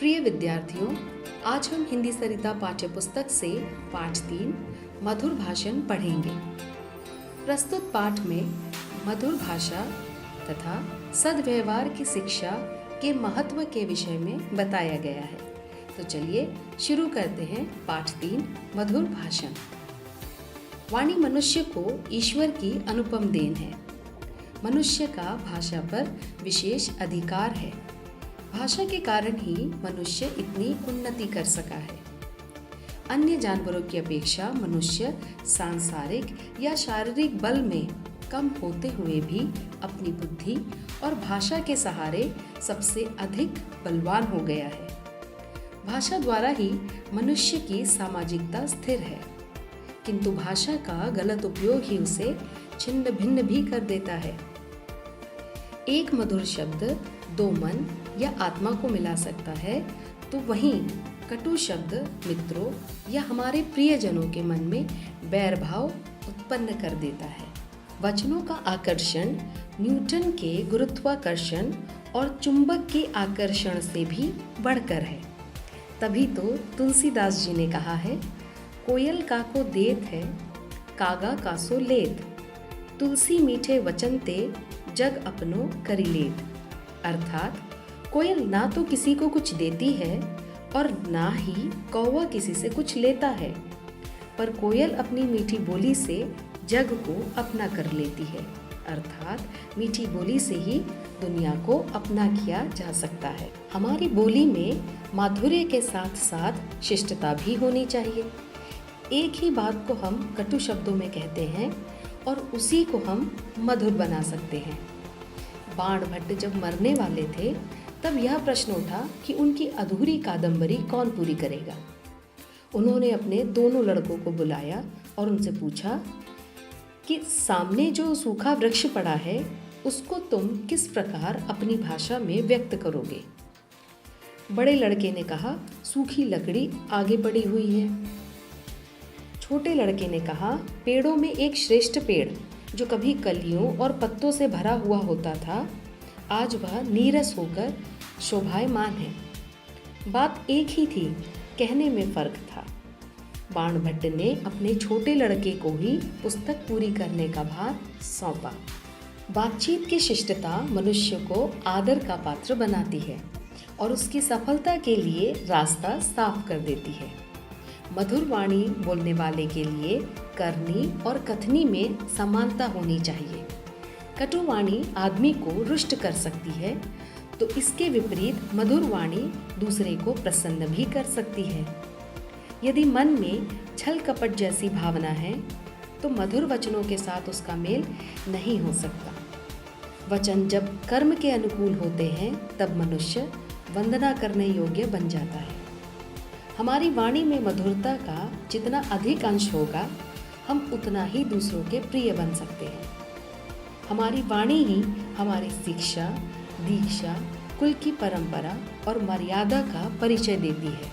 प्रिय विद्यार्थियों, आज हम हिंदी सरिता पाठ्य पुस्तक से पाठ 3 मधुर भाषण पढ़ेंगे। प्रस्तुत पाठ में मधुर भाषा तथा सद्व्यवहार की शिक्षा के महत्व के विषय में बताया गया है। तो चलिए शुरू करते हैं पाठ 3 मधुर भाषण। वाणी मनुष्य को ईश्वर की अनुपम देन है। मनुष्य का भाषा पर विशेष अधिकार है। भाषा के कारण ही मनुष्य इतनी उन्नति कर सका है। अन्य जानवरों की अपेक्षा मनुष्य सांसारिक या शारीरिक बल में कम होते हुए भी अपनी बुद्धि और भाषा के सहारे सबसे अधिक बलवान हो गया है। भाषा द्वारा ही मनुष्य की सामाजिकता स्थिर है, किंतु भाषा का गलत उपयोग ही उसे छिन्न भिन्न भी कर देता है। एक मधुर शब्द दो मन या आत्मा को मिला सकता है, तो वहीं कटु शब्द मित्रों या हमारे प्रियजनों के मन में बैर भाव उत्पन्न कर देता है। वचनों का आकर्षण न्यूटन के गुरुत्वाकर्षण और चुंबक के आकर्षण से भी बढ़कर है। तभी तो तुलसीदास जी ने कहा है, कोयल का को देत है, कागा का सो लेत, तुलसी मीठे वचन ते जग अपनो करी लेत। अर्थात कोयल ना तो किसी को कुछ देती है और ना ही कौवा किसी से कुछ लेता है, पर कोयल अपनी मीठी बोली से जग को अपना कर लेती है। अर्थात मीठी बोली से ही दुनिया को अपना किया जा सकता है। हमारी बोली में माधुर्य के साथ साथ शिष्टता भी होनी चाहिए। एक ही बात को हम कटु शब्दों में कहते हैं और उसी को हम मधुर बना सकते हैं। बाणभट्ट जब मरने वाले थे तब यह प्रश्न उठा कि उनकी अधूरी कादंबरी कौन पूरी करेगा। उन्होंने अपने दोनों लड़कों को बुलाया और उनसे पूछा कि सामने जो सूखा वृक्ष पड़ा है उसको तुम किस प्रकार अपनी भाषा में व्यक्त करोगे। बड़े लड़के ने कहा, सूखी लकड़ी आगे पड़ी हुई है। छोटे लड़के ने कहा, पेड़ों में एक श्रेष्ठ पेड़ जो कभी कलियों और पत्तों से भरा हुआ होता था, आज वह नीरस होकर शोभायमान है। बात एक ही थी, कहने में फर्क था। बाणभट्ट ने अपने छोटे लड़के को ही पुस्तक पूरी करने का भार सौंपा। बातचीत की शिष्टता मनुष्य को आदर का पात्र बनाती है और उसकी सफलता के लिए रास्ता साफ कर देती है। मधुर वाणी बोलने वाले के लिए करनी और कथनी में समानता होनी चाहिए। कटु वाणी आदमी को रुष्ट कर सकती है, तो इसके विपरीत मधुर वाणी दूसरे को प्रसन्न भी कर सकती है। यदि मन में छल कपट जैसी भावना है तो मधुर वचनों के साथ उसका मेल नहीं हो सकता। वचन जब कर्म के अनुकूल होते हैं तब मनुष्य वंदना करने योग्य बन जाता है। हमारी वाणी में मधुरता का जितना अधिक अंश होगा, हम उतना ही दूसरों के प्रिय बन सकते हैं। हमारी वाणी ही हमारी शिक्षा, दीक्षा, कुल की परंपरा और मर्यादा का परिचय देती है।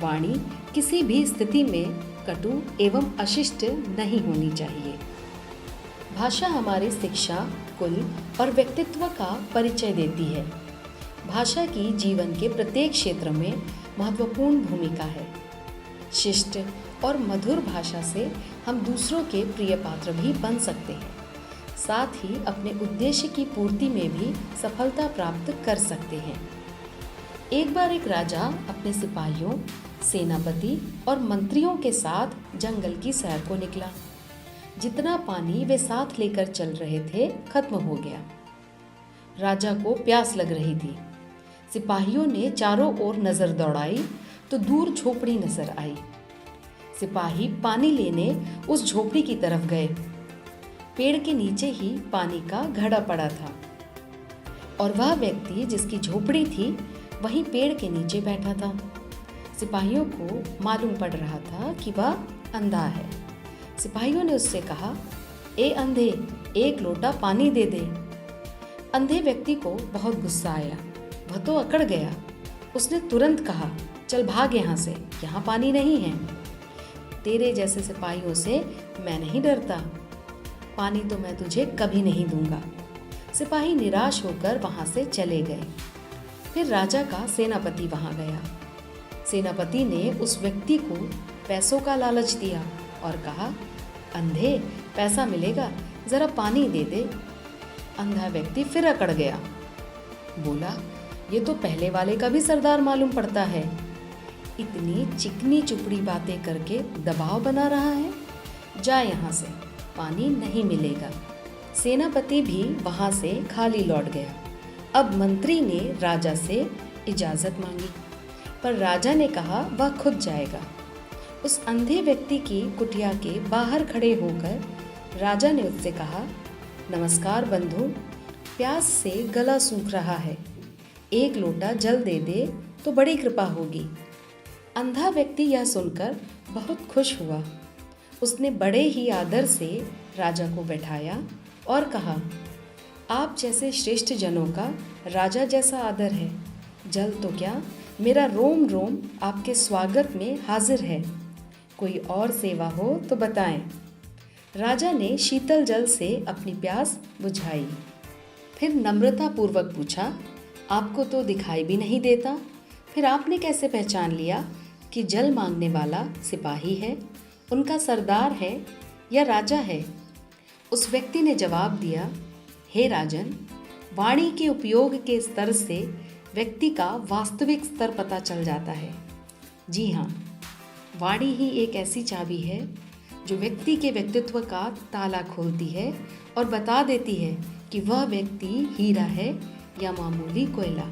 वाणी किसी भी स्थिति में कटु एवं अशिष्ट नहीं होनी चाहिए। भाषा हमारी शिक्षा, कुल और व्यक्तित्व का परिचय देती है। भाषा की जीवन के प्रत्येक क्षेत्र में महत्वपूर्ण भूमिका है। शिष्ट और मधुर भाषा से हम दूसरों के प्रिय पात्र भी बन सकते हैं, साथ ही अपने उद्देश्य की पूर्ति में भी सफलता प्राप्त कर सकते हैं। एक बार एक राजा अपने सिपाहियों, सेनापति और मंत्रियों के साथ जंगल की सैर को निकला। जितना पानी वे साथ लेकर चल रहे थे खत्म हो गया। राजा को प्यास लग रही थी। सिपाहियों ने चारों ओर नजर दौड़ाई तो दूर झोपड़ी नजर आई। सिपाही पानी लेने उस झोपड़ी की तरफ गए। पेड़ के नीचे ही पानी का घड़ा पड़ा था और वह व्यक्ति जिसकी झोपड़ी थी वहीं पेड़ के नीचे बैठा था। सिपाहियों को मालूम पड़ रहा था कि वह अंधा है। सिपाहियों ने उससे कहा, ए अंधे, एक लोटा पानी दे दे। अंधे व्यक्ति को बहुत गुस्सा आया। वह तो अकड़ गया। उसने तुरंत कहा, चल भाग यहाँ से, यहाँ पानी नहीं है। तेरे जैसे सिपाहियों से मैं नहीं डरता, पानी तो मैं तुझे कभी नहीं दूंगा। सिपाही निराश होकर वहाँ से चले गए। फिर राजा का सेनापति वहां गया। सेनापति ने उस व्यक्ति को पैसों का लालच दिया और कहा, अंधे, पैसा मिलेगा, जरा पानी दे दे। अंधा व्यक्ति फिर अकड़ गया, बोला, ये तो पहले वाले का भी सरदार मालूम पड़ता है, इतनी चिकनी चुपड़ी बातें करके दबाव बना रहा है, जा यहाँ से, पानी नहीं मिलेगा। सेनापति भी वहाँ से खाली लौट गया। अब मंत्री ने राजा से इजाज़त मांगी, पर राजा ने कहा वह खुद जाएगा। उस अंधे व्यक्ति की कुटिया के बाहर खड़े होकर राजा ने उससे कहा, नमस्कार बंधु, प्यास से गला सूख रहा है, एक लोटा जल दे दे तो बड़ी कृपा होगी। अंधा व्यक्ति यह सुनकर बहुत खुश हुआ। उसने बड़े ही आदर से राजा को बैठाया और कहा, आप जैसे श्रेष्ठ जनों का राजा जैसा आदर है, जल तो क्या, मेरा रोम रोम आपके स्वागत में हाजिर है, कोई और सेवा हो तो बताएं। राजा ने शीतल जल से अपनी प्यास बुझाई। फिर नम्रतापूर्वक पूछा, आपको तो दिखाई भी नहीं देता, फिर आपने कैसे पहचान लिया कि जल मांगने वाला सिपाही है, उनका सरदार है या राजा है? उस व्यक्ति ने जवाब दिया, हे राजन, वाणी के उपयोग के स्तर से व्यक्ति का वास्तविक स्तर पता चल जाता है। जी हाँ, वाणी ही एक ऐसी चाबी है जो व्यक्ति के व्यक्तित्व का ताला खोलती है और बता देती है कि वह व्यक्ति हीरा है या मामूली कोयला।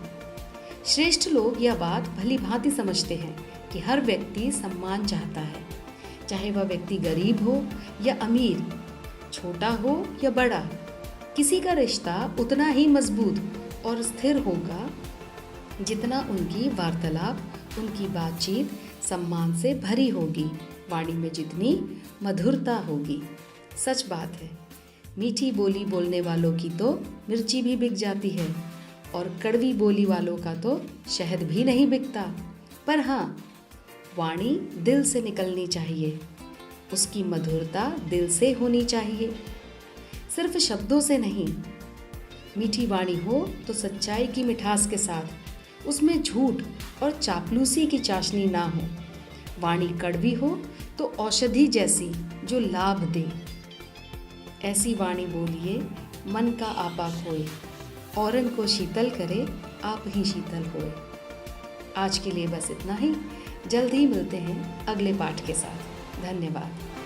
श्रेष्ठ लोग यह बात भली भांति समझते हैं कि हर व्यक्ति सम्मान चाहता है, चाहे वह व्यक्ति गरीब हो या अमीर, छोटा हो या बड़ा। किसी का रिश्ता उतना ही मजबूत और स्थिर होगा जितना उनकी वार्तालाप, उनकी बातचीत सम्मान से भरी होगी, वाणी में जितनी मधुरता होगी। सच बात है, मीठी बोली बोलने वालों की तो मिर्ची भी बिक जाती है और कड़वी बोली वालों का तो शहद भी नहीं बिकता। पर हाँ, वाणी दिल से निकलनी चाहिए, उसकी मधुरता दिल से होनी चाहिए, सिर्फ शब्दों से नहीं। मीठी वाणी हो तो सच्चाई की मिठास के साथ, उसमें झूठ और चापलूसी की चाशनी ना हो। वाणी कड़वी हो तो औषधि जैसी जो लाभ दे। ऐसी वाणी बोलिए, मन का आपा खोए, औरन को शीतल करे, आप ही शीतल होए। आज के लिए बस इतना ही। जल्द ही मिलते हैं अगले पाठ के साथ। धन्यवाद।